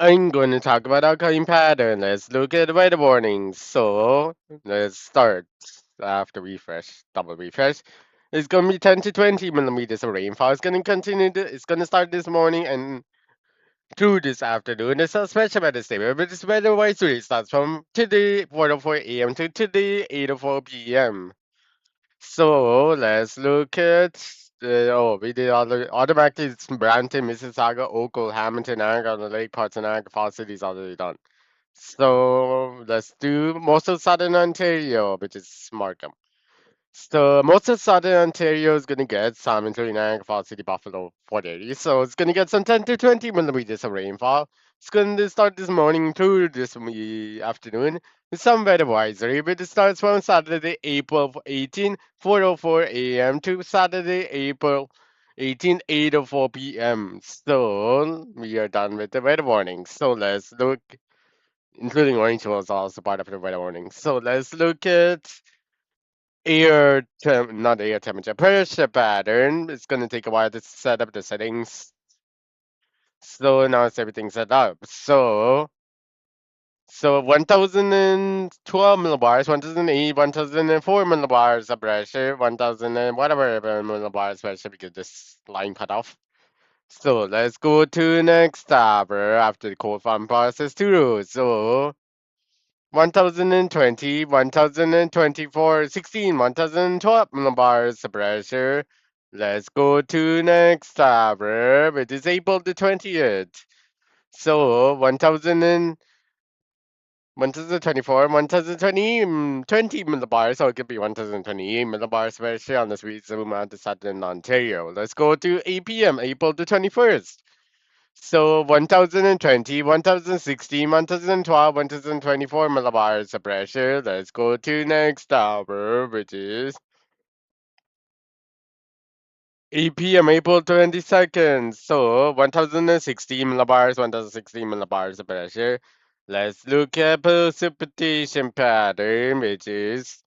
I'm going to talk about outcome pattern. Let's look at the weather warnings. So let's start after refresh, double refresh. It's going to be 10 to 20 millimeters of rainfall. It's going to continue. It's going to start this morning and through this afternoon. It's a special weather statement, but this weather advisory starts from today 4:04 a.m. to today 8:04 p.m. So let's look at we did automatically it's Brampton, Mississauga, Oakville, Hamilton, Niagara, Lake parts and Niagara Falls cities already done. So let's do most of southern Ontario, which is Markham. So most of southern Ontario is gonna get some, including Niagara Falls, City, Buffalo, Fort Erie. So it's gonna get some 10 to 20 millimeters of rainfall. It's gonna start this morning through this afternoon with some weather advisory, but it starts from Saturday, April 18, 4:04 a.m. to Saturday, April 18, 8:04 p.m. So we are done with the weather warning. So let's look, including orange was also part of the weather warning. So let's look at not air temperature, pressure pattern. It's gonna take a while to set up the settings. So now it's everything set up. So 1012 millibars, 1008, 1004 millibars of pressure, 1000 and whatever millibars pressure because this line cut off. So let's go to next tab after the cold front process through. So 1020, 1024, 16, 1012 millibars of pressure. Let's go to next tab, which is April the 20th. So 1024, 1020, 20 millibars, so it could be 1028 millibars pressure on the sweet zoom out to southern Ontario. Let's go to 8 p.m., April the 21st. So 1020, 1016, 1012, 1024 millibars of pressure. Let's go to next hour, which is 8 p.m. April 22nd. So 1060 millibars, 1060 millibars of pressure. Let's look at precipitation pattern, which is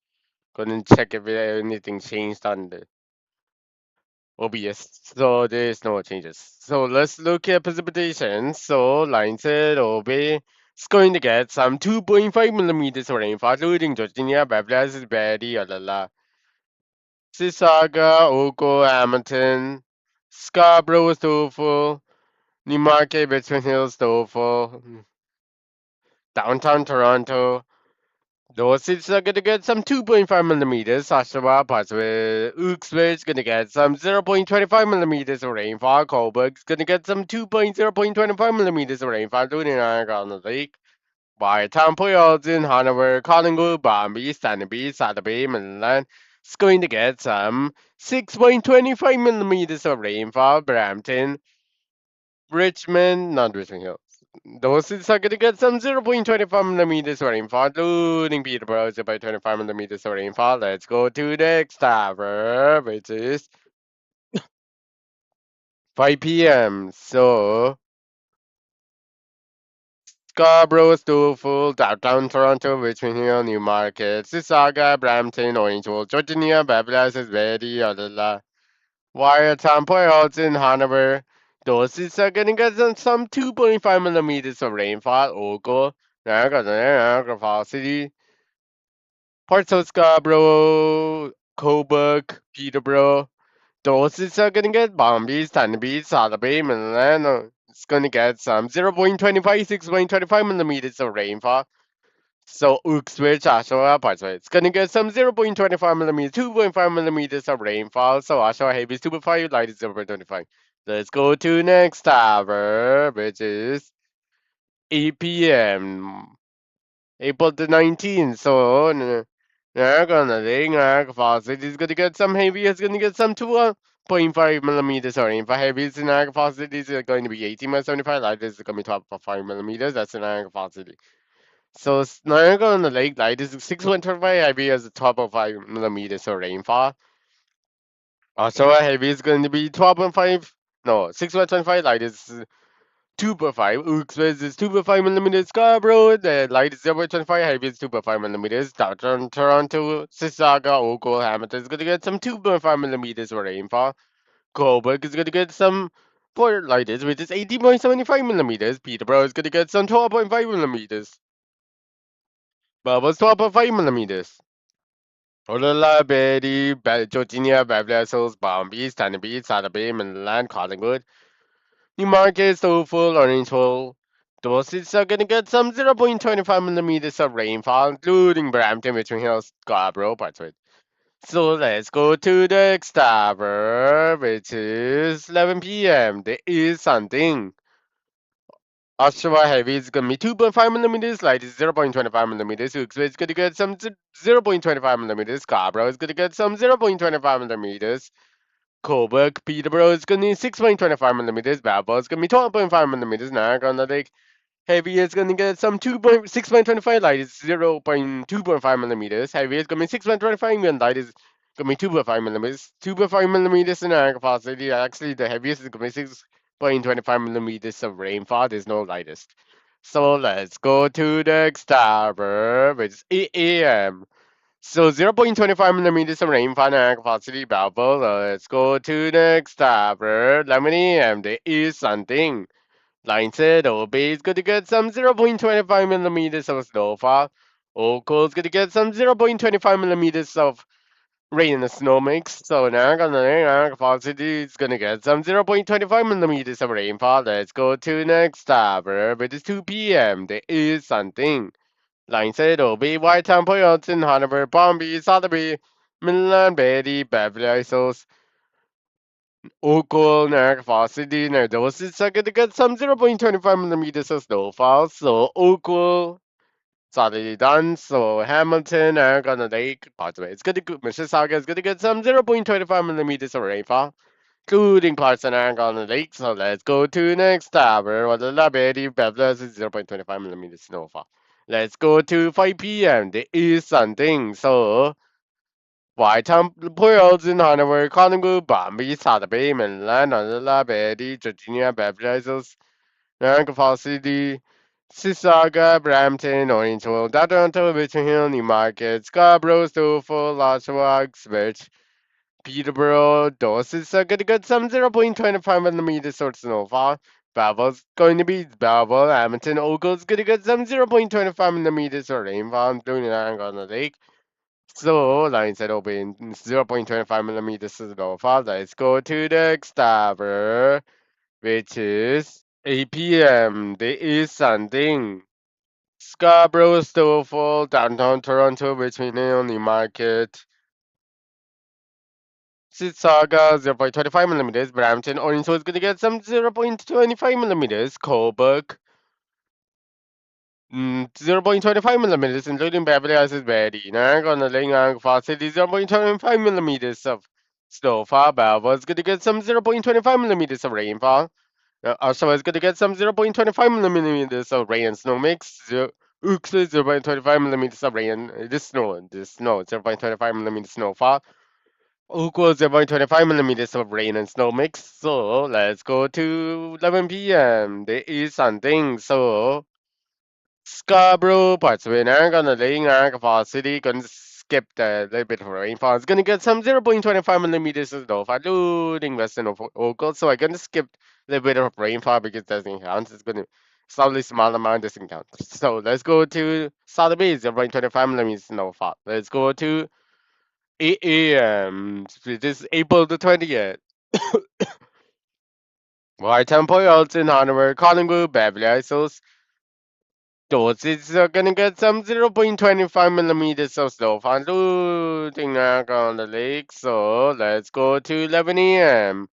gonna check if anything changed on the OBS. So there's no changes. So let's look at precipitation. So line said OB is going to get some 2.5 millimeters of rainfall, including Virginia, Beverly, Betty, Alala, Sissaga, Oco, Hamilton, Scarborough, Stouffville, Newmarket, Richmond Hill, Stouffville, downtown Toronto. Those cities are gonna get some 2.5 millimeters. Oshawa, Partsville, Uxbridge gonna get some 0.25 millimeters of rainfall. Coburg's gonna get some 2.0.25 millimeters of rainfall, including Niagara on the Lake. Bytown, Puyalton, Hanover, Collingwood, Bombay, Stanley, Saturday, Midland is going to get some 6.25 millimeters of rainfall. Brampton, Richmond, not Richmond Hill. Those cities are going to get some 0.25 millimeters of rainfall, including Peterborough, 0.25 millimeters of rainfall. Let's go to the next tower, which is 5 p.m. So, Scarborough, Stouffville, downtown Toronto, Richmond Hill, Newmarket, Sissaga, Brampton, Orangeville, Georgia, Beverly, Ready, Adela, Wyertown, Port Hudson, Hanover. Those cities are going to get some 2.5 millimeters of rainfall. Ogle, Niagara Falls City, parts of Scarborough, Cobourg, Peterborough. Those cities are going to get Bombay, Stanley, Saturday, Milan. It's going to get some 0.25, 6.25 millimeters of rainfall. So Uxbridge, Oshawa, Partsville. It's gonna get some 0.25 millimeters, 2.5 millimeters of rainfall. So Oshawa heavy is 2.5, light is 0.25. Let's go to next tower, which is 8 p.m. April the 19th. So Niagara Falls City is gonna get some heavy. It's gonna get some 2.5 millimeters of rainfall. Heavy is in Niagara Falls City is going to be 18 by 75. Light is going to be 12.5 millimeters. That's in Niagara Falls City. So Niagara on the Lake light is 6.25 heavy as a 12.5 millimeters of rainfall. Also heavy is going to be 12.5, no, 6.25 light is 2.5. Uxbridge is 2.5 millimeters. Scarborough, the light is 0.25, heavy is 2.5 millimeters. Downtown Toronto, Sissaga, Oakville, Hamilton is going to get some 2.5 millimeters of rainfall. Coburg is going to get some For lightest, which is 18.75 millimeters, Peterborough is gonna get some 12.5 millimeters. Bubbles 12.5 millimeters. Olala, Betty, Georginia, Beverly Hills, Palm Beach, Tiny Beach, Sada Bay, Mainland, Collingwood. Newmarket, Soulful, Orangeville. Those cities are gonna get some 0.25 millimeters of rainfall, including Brampton, Richmond Hill, Scarborough, parts of it. So let's go to the next hour, which is 11 p.m. There is something. Oshawa heavy is gonna be 2.5 millimeters, light is 0.25 millimeters, Hooksville is gonna get some 0.25 millimeters, Scarborough is gonna get some 0.25 millimeters, Coburg, Peterborough is gonna be 6.25 millimeters, Babel is gonna be 12.5 millimeters, Niagara Lake heavy is gonna get some 2.6.25, light is 0.2.5 millimeters, heavy is gonna be 6.25, and light is gonna be 2.5 millimeters, 2.5 millimeters in Niagara Falls City. Actually, the heaviest is gonna be 6.25 millimeters of rainfall. There's no lightest. So let's go to the next tower, which is 8 a.m. So 0.25 millimeters of rainfall in Niagara Falls City, Belleville. Let's go to the next tower, 11 a.m. There is something. Line said Obey is going to get some 0.25 millimeters of snowfall. Oakville is going to get some 0.25 millimeters of rain and snow mix. So now Niagara Falls City is going to get some 0.25 millimeters of rainfall. Let's go to next tower. It is 2 p.m. There is something. Line said Obey, Whitetown, Poyalton, Hanover, Palm Beach, Sotheby, Midland, Betty, Beverly Hills, Oakville, Niagara Falls City, those is going to get some 0.25 millimeters of snowfall. So Oakville, Saturday done. So Hamilton, Niagara Lake, parts of it. It's going to Mississauga is going to get some 0.25 millimeters of rainfall, including parts of Niagara Lake. So let's go to next tower. What the Betty, Beverly is 0.25 millimeters snowfall. Let's go to 5 p.m. There is something. So Whitetown, Boylston, Hanover, Collingwood, Bambi, Sada Bay, Mainland, Anala, Betty, Virginia, Beverly Hills, Niagara Falls City, Sissaga, Brampton, Orangeville, Toronto, Richmond Hill, Newmarket, Scarborough, Stoffel, Oshawa, Ipswich, Peterborough, Dorset are going to get some 0.25 millimeters of snowfall. Belleville's going to be Belleville, Hamilton, Oakville's going to get some 0.25 millimeters of rainfall, including Niagara Lake. So, line said open 0.25 millimeters to the far. Let's go to the next tower, which is 8 p.m. There is something. Scarborough, Stoffel, downtown Toronto, between Newmarket, Sissaga 0.25 millimeters, Brampton, Orange is going to get some 0.25 millimeters, Coburg 0.25 millimeters, including Beverly Hills Berry. Niagara Lake Falls City 0.25 millimeters of snowfall. Belvoir is going to get some 0.25 millimeters of rainfall. Also, it's going to get some 0.25 millimeters of rain and snow mix. Ooks 0.25 millimeters of rain. This snow 0.25 millimeters snowfall. Equals 0.25 millimeters of rain and snow mix. So let's go to 11 p.m. There is something. So Scarborough, parts of Niagara, Niagara Falls City, gonna skip the little bit of rainfall. It's gonna get some 0.25 millimeters of snowfall, including Western Oakville. So I'm gonna skip a little bit of rainfall because it doesn't count. It's gonna slightly small amount doesn't count. So let's go to Sotheby, 0.25 millimeters snowfall. Let's go to 8 a.m. This is April the 20th. Whitetown, Poyalton, Hanover, Collingwood, Beverly Hills, Doses are gonna get some 0.25 millimeters of snow including on the lake. So let's go to 11 a.m.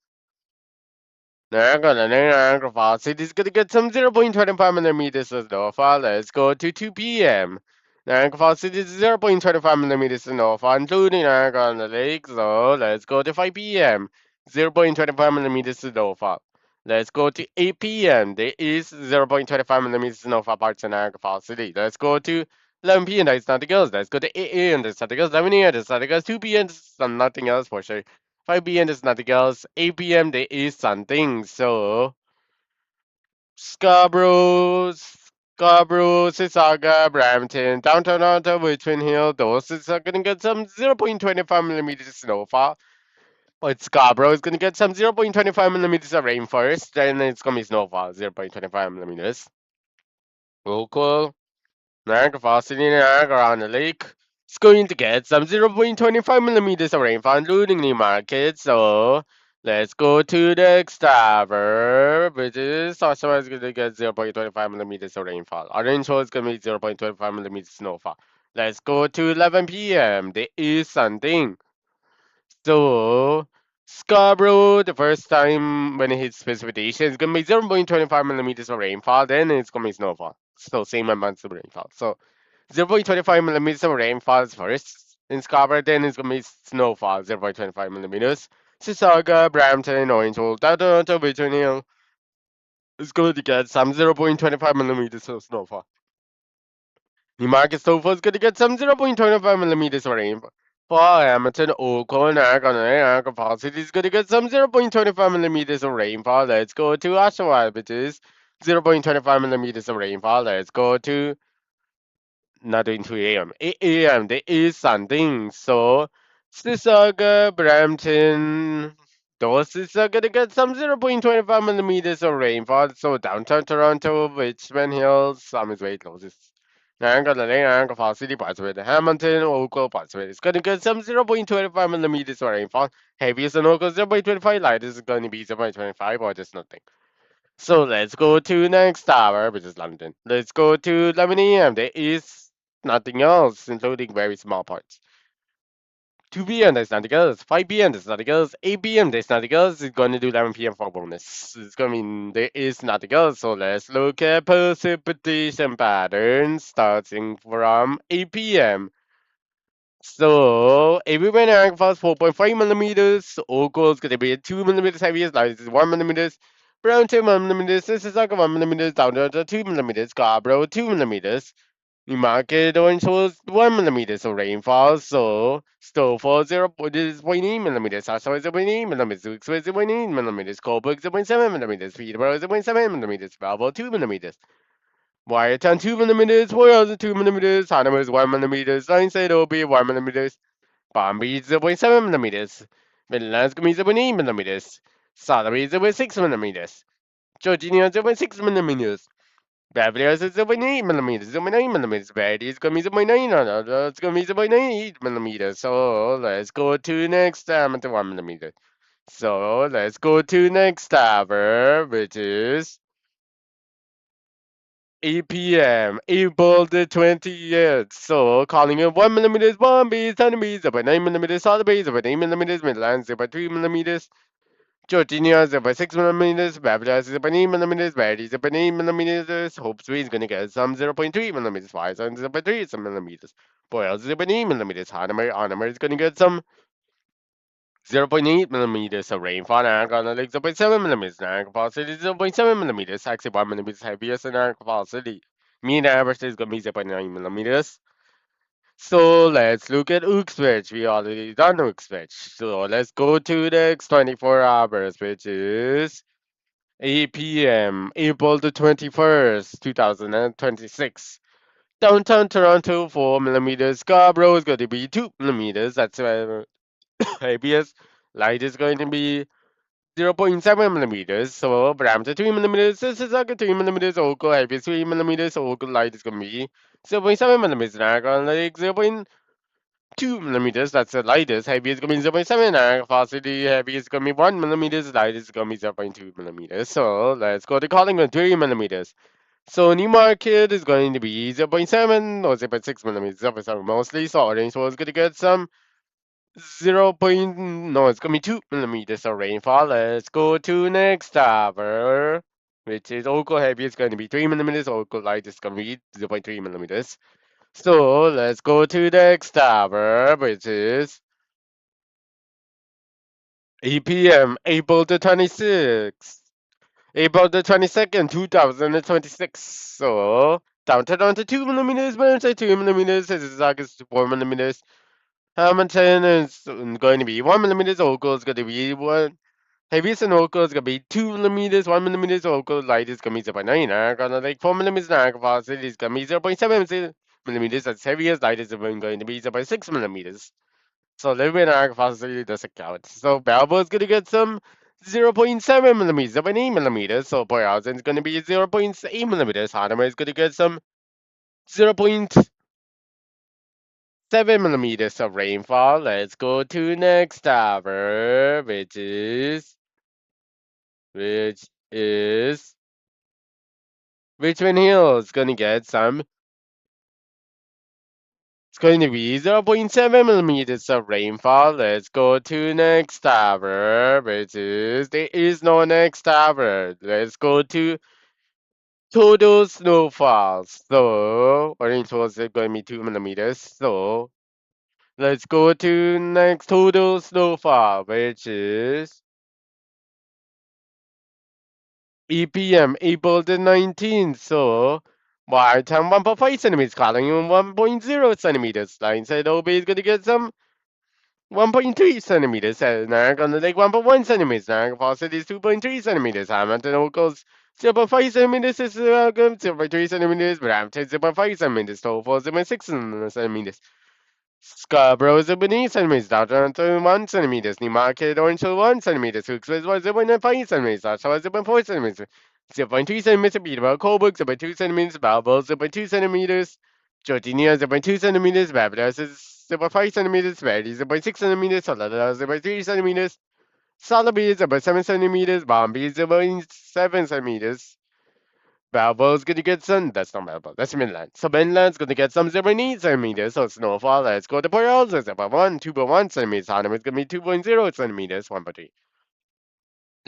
Niagara Falls City is gonna get some 0.25 millimeters of snowfall. Let's go to 2 p.m. Niagara Falls City is 0.25 millimeters of snowfall, including Niagara on the lake. So let's go to 5 p.m. 0.25 millimeters of snowfall. Let's go to 8 p.m. There is 0.25 millimeters of snowfall parts in Niagara Falls City. Let's go to 11 p.m. There's nothing else. Let's go to 8 a.m. There's nothing else. 11 a.m. There's nothing else. 2 p.m. There's nothing else for sure. 5 p.m. is nothing else. 8 p.m. there is something. So Scarborough, Sissaga, Brampton, downtown Toronto, Richmond Hill, those are gonna get some 0.25 millimeters snowfall. But Scarborough is gonna get some 0.25 millimeters of rain first, then it's gonna be snowfall, 0.25 millimeters. Local Niagara Falls in Niagara on the lake. It's going to get some 0.25 millimeters of rainfall, including the market. So let's go to the Extraver, which is also is going to get 0.25 millimeters of rainfall. Orange Hole is going to be 0.25 millimeters snowfall. Let's go to 11 p.m. There is something. So Scarborough, the first time when it hits precipitation, it's gonna be 0.25 millimeters of rainfall. Then it's gonna be snowfall. So same amount of rainfall. So 0.25 millimeters of rainfall is first in Scarborough. Then it's gonna be snowfall, 0.25 millimeters. Sissaga, Brampton, Orange Hole, Toronto, Virginia is going to get some 0.25 millimeters of snowfall. Marcus Tofu is going to get some 0.25 millimeters of rain. For Hamilton, Oakland, Niagara Falls, it is going to get some 0.25 millimeters of rainfall. Let's go to Oshawa, which is 0.25 millimeters of rainfall. Let's go to not doing 2 a.m. 8 a.m. There is something. So, Sissaga, Brampton, those is gonna get some 0.25 millimeters of rainfall. So, downtown Toronto, Richmond Hills, Summers Way closest. Niagara Falls City parts of it, Hamilton, Oakville parts of it. It's gonna get some 0.25 millimeters of rainfall. Heaviest in Oakville, 0.25. Lightest is gonna be 0.25 or just nothing. So let's go to next tower, which is London. Let's go to 11 a.m. There is nothing else, including very small parts. 2 p.m. there's nothing else. 5 p.m. there's nothing else. 8 p.m. there's nothing else. It's going to do 11 p.m. for bonus. It's going to mean there is nothing else. So let's look at precipitation patterns starting from 8 p.m. So everywhere in Niagara Falls 4.5 millimeters. Oakville is going to be 2 millimeters heaviest. Light is 1 millimeters. Brown 2 millimeters. This is like 1 millimeters. Down to 2 millimeters. Scarborough 2 millimeters. Newmarket Orange shows 1 millimeters of rainfall. So snowfall 0.8 millimeters. Oshawa 0.8 millimeters. Wilkes 0.8 millimeters. Cobourg 0.7 millimeters. Peterborough 0.7 millimeters. Belleville 2 millimeters. Wyerton 2 millimeters. Royal 2 millimeters. Hanover is 1 millimeters. Lionshead will be 1 millimeters. Bombay 0.7 millimeters. Midlands gonna be 0.8 millimeters. Sudbury 0.6 millimeters. Georgia 0.6 millimeters. Beverly Hills is 0.8 millimeters. 0.9 millimeters. Verdi is gonna be 0.9. It's gonna be 0.98 millimeters. So let's go to next time to 1 millimeter. So let's go to next tower, which is 8 p.m. April the 20th. So calling it 1 millimeters Bombay, Sunny 0.9 millimeters, Sudbury 0.8 millimeters, Midlands 0.3 millimeters, Georgia 0.6 millimeters, Babylon 0.8 millimeters, Barry 0.8 millimeters, Hopesbury is gonna get some 0.3 millimeters, Wyson 0.3 millimeters, Boyle 0.8 millimeters, Hanover is gonna get some 0.8 millimeters of rainfall, Niagara Lake 0.7 millimeters, Niagara Falls City 0.7 millimeters, actually 1 millimeter heaviest in Niagara Falls City. Mean average is gonna be 0.9 millimeters. So let's look at Uxbridge. We already done Uxbridge. So let's go to the next 24 hours, which is 8 p.m. April the 21st, 2026. Downtown Toronto 4 millimeters. Scarborough is going to be 2 millimeters. That's heaviest. Light is going to be 0.7 millimeters. So Brampton 3 millimeters. This is like 3 millimeters. Oakville heaviest 3 millimeters. Oakville light is going to be 0.7 millimeters. Niagara Lake 0.2 millimeters. That's the lightest. Heavy is going to be 0.7. Velocity heavy is going to be 1 millimeters. Light is going to be 0.2 millimeters. So let's go to Collingwood 3 millimeters. So Newmarket is going to be 0.7 or 0.6 millimeters. 0.7 mostly. So Orange was going to get some 0. No, it's going to be 2 millimeters of rainfall. Let's go to next tower, which is Oakville heavy is going to be 3 millimeters. Oakville light is going to be 0.3 millimeters. So let's go to the next tower, which is 8 p.m. April the 26th. April the 22nd, 2026. So down to 2 millimeters, Wednesday 2 millimeters, this is August 4 millimeters. Hamilton is going to be 1 millimeters, Oakville is going to be 1. Heaviest in Oakville is going to be 2 millimeters, 1 millimeters, Oakville light is going to be 0.9. Gonna like 4 millimeters, Niagara Falls City is going to be 0.7 millimeters, that's heaviest, light is going to be 0.6 millimeters. So living arc velocity doesn't count. So Balbo is gonna get some 0.7 millimeters, 0.8 millimeters. So Boyards is gonna be 0.8 millimeters. Hanama is gonna get some 0.7 millimeters of rainfall. Let's go to next tower, which is Richmond Hill is gonna get some. It's going to be 0.7 millimeters of rainfall. Let's go to next tower, there is no next tower. Let's go to total snowfall. So orange was going to be 2 millimeters. So let's go to next total snowfall, which is EPM, April the 19th. So by time 1.5 centimeters, calling in 1.0 centimeters. Line said OB is going to get some 1.3 centimeters. Niagara Lake 1.1 centimeters. Niagara Falls is 2.3 centimeters. Hamilton Oakles 0.5 centimeters. Is 0.3 centimeters. Brampton 0.5 centimeters. Toll 0.6 centimeters. Scarborough 0.8 centimeters. Downtown 1 centimeters. Newmarket Orange 1 centimeters. Hooksville 0.5 centimeters. Oshawa 0.4 centimeters. 0.3 centimeters. Peterborough Colebrook 0.2 centimeters. Balboa 0.2 centimeters. Jordania 0.2 centimeters. Barbados is 0.5 centimeters. Valley 0.6 centimeters. Solana 0.3 centimeters. Salaby is 0.7 centimeters. Bombay is 0.7 centimeters. Balboa's gonna get some. That's not Balboa. That's Midland. So Midland's gonna get some 0.8 centimeters. So snowfall. Let's go to Port Elizabeth. 0.1, 2.1 centimeters. Hanham is gonna be 2.0 centimeters. 1.3.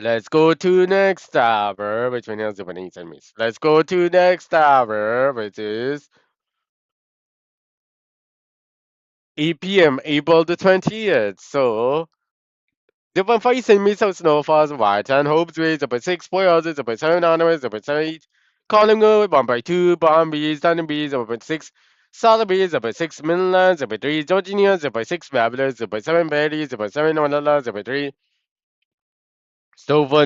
Let's go to next tower, which one is 0.8 centimeters. Let's go to next tower, which is EPM, April the 20th. So 0.5 centimeters of snowfall, Whiteton, Hope's Way, 0.6, Port Elizabeth, 0.7, Hanham, 0.8. Collingwood, 1.2, Palm Beach, Dunn Beach, 0.6. Solid Beach, 0.6, Midland, 0.3, Georgia, 0.6, Babylon, 0.7, Berry, 0.7, Manila, 0.3. Stover,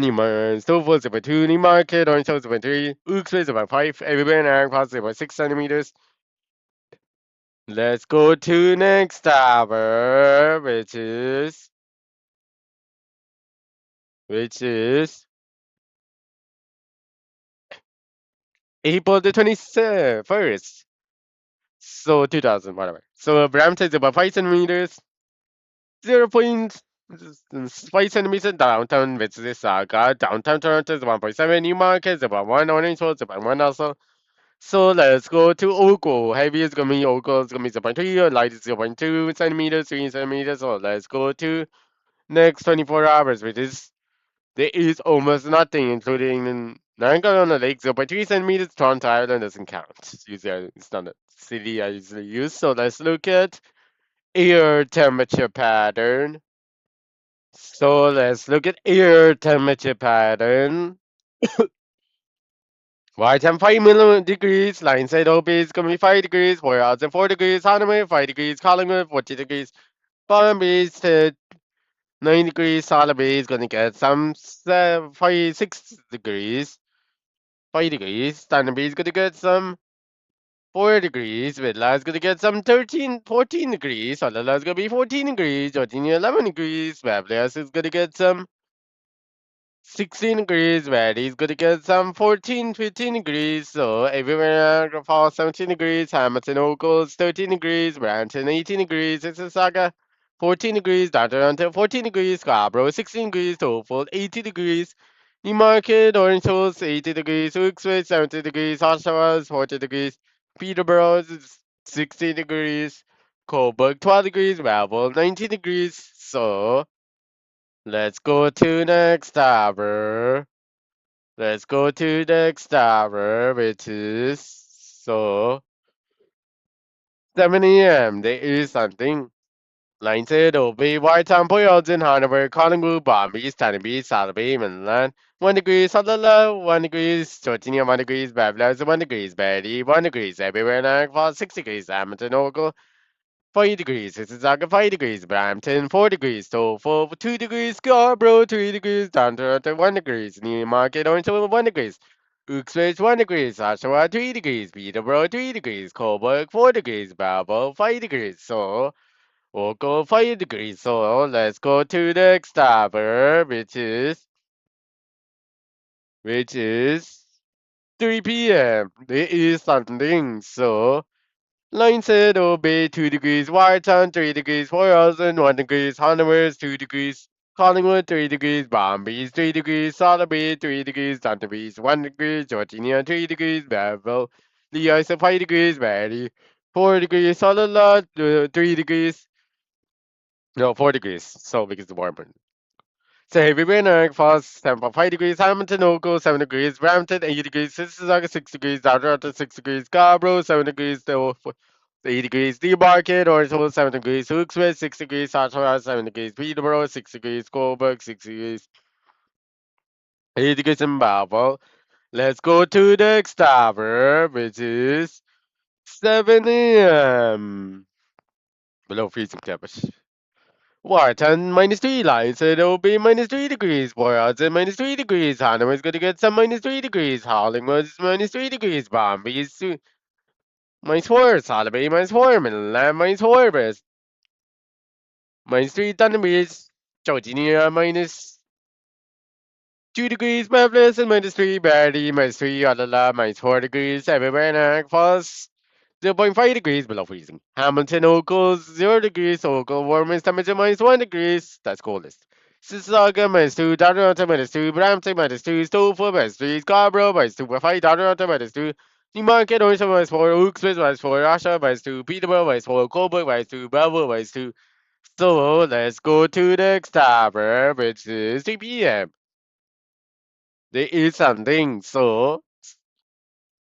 Stover 0.2, Newmarket, Orange Hill 0.3, Ooksville 0.5, everywhere in Iron Cross 0.6 centimeters. Let's go to next tower, which is April the 21st. So 2000, whatever. So Brampton is about 5 centimeters, 0.5 centimeters downtown Mississauga. Downtown Toronto is 1.7, Newmarket is about 1, Orange Hill is about 1 also. So let's go to Ogo. Heavy is gonna be Ogo is gonna be 0.3, light is 0.2 centimeters, 3 centimeters. So let's go to next 24 hours, which is there is almost nothing, including Niagara on the Lake 0.3 centimeters. Toronto Island doesn't count. It's not a city I usually use. So let's look at air temperature pattern. So let's look at air temperature pattern. White time 5 degrees, line side OB is gonna be 5 degrees, whereas in 4 degrees, Hanami 5 degrees, Collingwood 40 degrees, Palm Beach 9 degrees, Salaby is gonna get some 5, 6 degrees, 5 degrees, Standard is gonna get some 4 degrees, Vidla is gonna get some 13, 14 degrees, Solala is gonna be 14 degrees, Jordania 11 degrees, Bablas is gonna get some 16 degrees, Valley's gonna get some 14, 15 degrees. So everywhere Niagara Falls 17 degrees, Hamilton Oakles 13 degrees, Brampton 18 degrees, Mississauga 14 degrees, Toronto 14 degrees, Scarborough 16 degrees, Tollwood 80 degrees, Newmarket, Orange Hills 80 degrees, Hooksville 70 degrees, Oshawa 40 degrees, Peterborough is 60 degrees, Coburg 12 degrees, Ravel 19 degrees. So let's go to next tower. Let's go to next tower, which is so 7 a.m. There is something. Line said OB White Town Poyos in Hanover, Collingwood, Bombay, Stanley, Salaby, Midland. 1 degree Sutherland, 1 degree Georgia, 1 degree Babylon, 1 degree Betty, 1 degree everywhere Niagara Falls, 6 degrees Hamilton, Ogle, 5 degrees, Mississauga 5 degrees, Brampton 4 degrees, Toll 2 degrees, Scarborough 3 degrees, down Toronto 1 degrees, Newmarket Orange 1 degrees, Uxbridge 1 degrees, Oshawa 3 degrees, Peterborough 3 degrees, Coburg 4 degrees, Balboa 5 degrees. So We'll go 5 degrees. So let's go to the next hour, which is 3 p.m. It is something. So line said obey 2 degrees, Watertown 3 degrees, 4000 1 degrees, Honduras 2 degrees, Collingwood 3 degrees, Bombay's 3 degrees, Sotheby 3 degrees, Dunderby's 1 degree, Georgina 3 degrees, Bevel, Lehigh 5 degrees, Barry 4 degrees, Solala 3 degrees, no 4 degrees, so because the warmer. So heavy rain, Falls, Tampa 5 degrees, Hamilton, Oakville 7 degrees, Brampton 8 degrees, Mississauga 6 degrees, Alberta 6 degrees, Scarborough 7 degrees, 8 degrees, Newmarket, Orangeville 7 degrees, Hooksville 6 degrees, Oshawa 7 degrees, Peterborough 6 degrees, Coburg 6 degrees, 8 degrees in Belleville. Let's go to the next hour, which is 7 a.m. Below freezing temperature. Wharton -3 lines, so it'll be -3 degrees. Boylston -3 degrees. Hanover's gonna get some -3 degrees. Hollingwood's -3 degrees. Bombay's -4. Sotheby -4. Middleland -4. Brest -3. Thunderbridge. Georginia -2 degrees. Memphis and -3. Barrie -3. Ottawa -4 degrees. Everywhere in Niagara Falls 0.5 degrees below freezing. Hamilton, Oakville, 0 degrees. Oakville, warmest temperature -1 degrees. That's coldest. Mississauga, -2. Toronto, -2. Brampton, -2. Stouffville, -3. Scarborough, -2.5. Toronto, -2. Newmarket, Orangeville, -4. Hooksville, -4. Oshawa, -2. Peterborough, -4. Coburg, -2. Belleville, -2. So let's go to the next hour, which is 3 p.m. There is something. So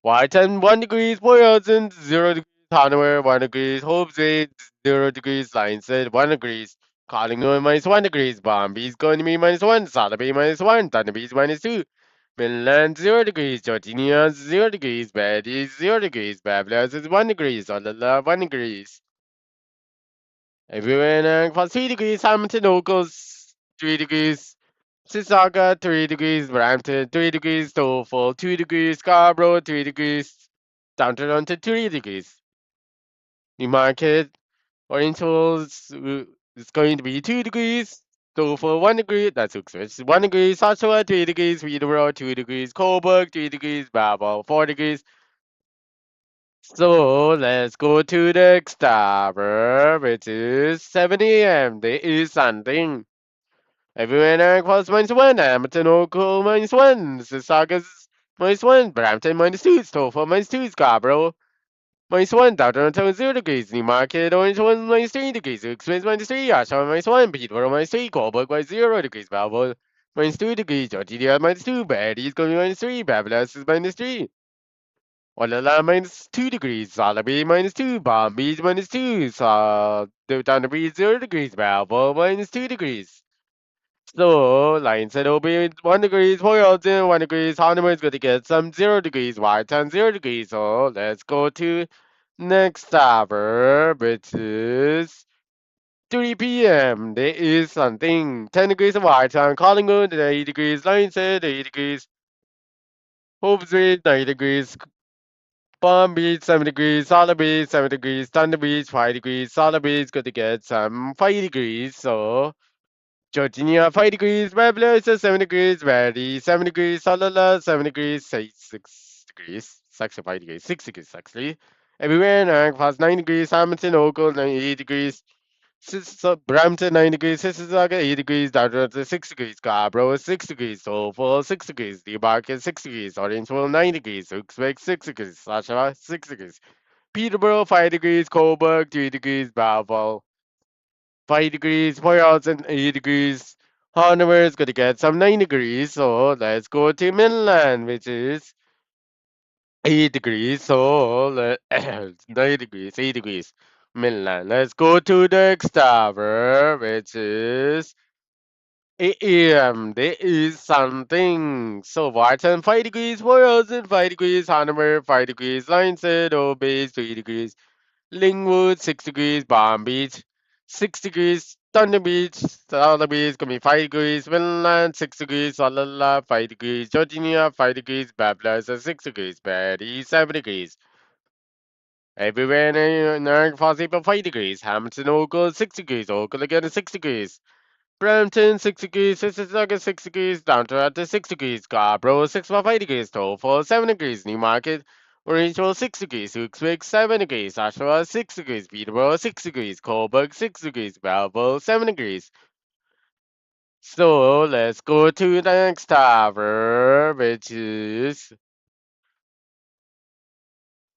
Whiten 1 degrees, Boylston 0 degrees, Hanover 1 degrees, Hope's 0 degrees, Lionshead 1 degrees, Collingwood -1 degrees, Bombay's going to be -1, Sotheby -1, Thunderby's -2, Finland 0 degrees, Georginia 0 degrees, Betty 0 degrees, Babylon is 1 degrees, Olala 1 degrees. Everywhere in 3 degrees, Hamilton Ocals 3 degrees, Mississauga 3 degrees, Brampton 3 degrees, Stouffville 2 degrees, Scarborough 3 degrees, down to 3 degrees. Newmarket, Orangeville is going to be 2 degrees. Stouffville 1 degree, that's Uxbridge 1 degree, Oshawa 3 degrees, Peterborough 2 degrees, Coburg 3 degrees, Babel 4 degrees. So let's go to the next hour, which is 7 a.m. There is something. Everywhere equals -1, Hamilton Oakville -1, Mississauga's -1, Brampton -2, Stouffville -2, Scarborough -1, Toronto 0 degrees, Newmarket Orange 1 -3 degrees, Express -3, Oshawa -1, Peterborough -3, Coburg -0 degrees, Belleville -2 degrees, Georgia -2, Barrie is going to be -3, Babylon is -3. Olala -2 degrees, Sotheby -2, Palm Beach -2, Downtown Beach 0 degrees, Belleville -2 degrees. So, Lions said Obi 1 degrees, Hoyleton 1 degrees, Honeymoon is going to get some 0 degrees, Whitetown 0 degrees. So, let's go to next hour, which is 3 p.m. There is something 10 degrees of Whitetown, Collingwood 8 degrees, Lions said 8 degrees, Hope Street 9 degrees, Palm Beach 7 degrees, Solid Beach 7 degrees, Thunder Beach 5 degrees, Solid Beach going to get some 5 degrees. So, Georgia 5 degrees, Babylon is 7 degrees, Ready 7 degrees, Solala 7 degrees, 6 degrees, 5 degrees, 6 degrees actually. Everywhere, Nag plus 9 degrees, Hamilton, Oakville 8 degrees, Brampton 9 degrees, Mississauga 8 degrees, Downtown 6 degrees, Scarborough 6 degrees, Stouffville 6 degrees, Newmarket 6 degrees, Orangeville 9 degrees, Hooksville 6 degrees, Oshawa 6 degrees, Peterborough 5 degrees, Coburg 3 degrees, Belleville 5 degrees, Hoyleton 8 degrees, Hanover is going to get some 9 degrees, so let's go to Midland, which is 8 degrees, so 9 degrees, 8 degrees. Midland. Let's go to the next tower, which is 8 a.m. There is something. So Wharton 5 degrees, Royalton 5 degrees, Hanover 5 degrees, Lionshead, Obey 3 degrees, Lingwood 6 degrees, Palm Beach 6 degrees, Thunder Beach, Southern Beach gonna be 5 degrees, Finland 6 degrees, Solala 5 degrees, Georgia 5 degrees, Babylon 6 degrees, Barrie 7 degrees. Everywhere in Niagara Falls, April 5 degrees. Hamilton, Oakville, 6 degrees. Oakville again, 6 degrees. Brampton, 6 degrees. Mississauga, 6 degrees. Down to 6 degrees. Scarborough, 6.5 degrees. Toll 7 degrees. Newmarket, Orangeville, 6 degrees. Hookswick, 7 degrees. Oshawa, 6 degrees. Peterborough, 6 degrees. Cobourg, 6 degrees. Belleville, 7 degrees. So let's go to the next tower, which is.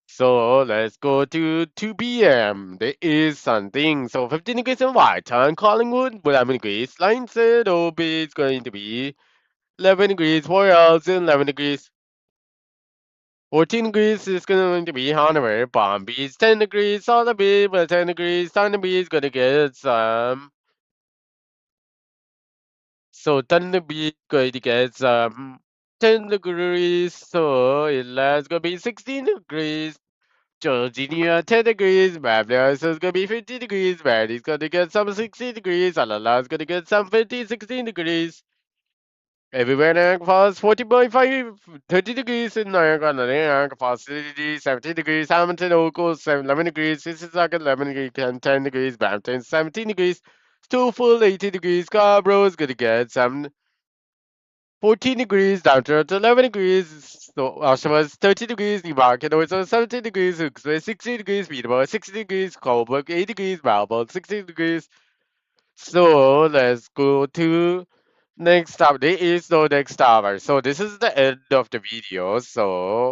So let's go to 2 p.m. There is something. So 15 degrees in Whitetown, Collingwood, 11 degrees. Line said OB is going to be 11 degrees. Royals, 11 degrees. 14 degrees is going to be Hanover. Palm Beach, 10 degrees. Southern Beach, 10 degrees. Thunder Beach is going to get some. So Thunder Beach going to get some 10 degrees. So it's going to be 16 degrees. Georgia, 10 degrees. Babylon is going to be 50 degrees. Mary's going to get some 60 degrees. Alala is going to get some 50, 16 degrees. Everywhere in Niagara Falls, 40.5, 30 degrees in Niagara Falls, 70 degrees. Hamilton, Oakville, 11 degrees. Mississauga, 11 degrees. 10 degrees. Brampton, 17 degrees. Stouffville, 80 degrees. Scarborough is going to get some 14 degrees, downtown to 11 degrees, so Oshawa is 30 degrees, Newmarket also 17 degrees, Hooksville 60 degrees, Peterborough 60 degrees, Cobourg 8 degrees, Melbourne 60 degrees. So let's go to next tower. There is no next tower. So this is the end of the video. So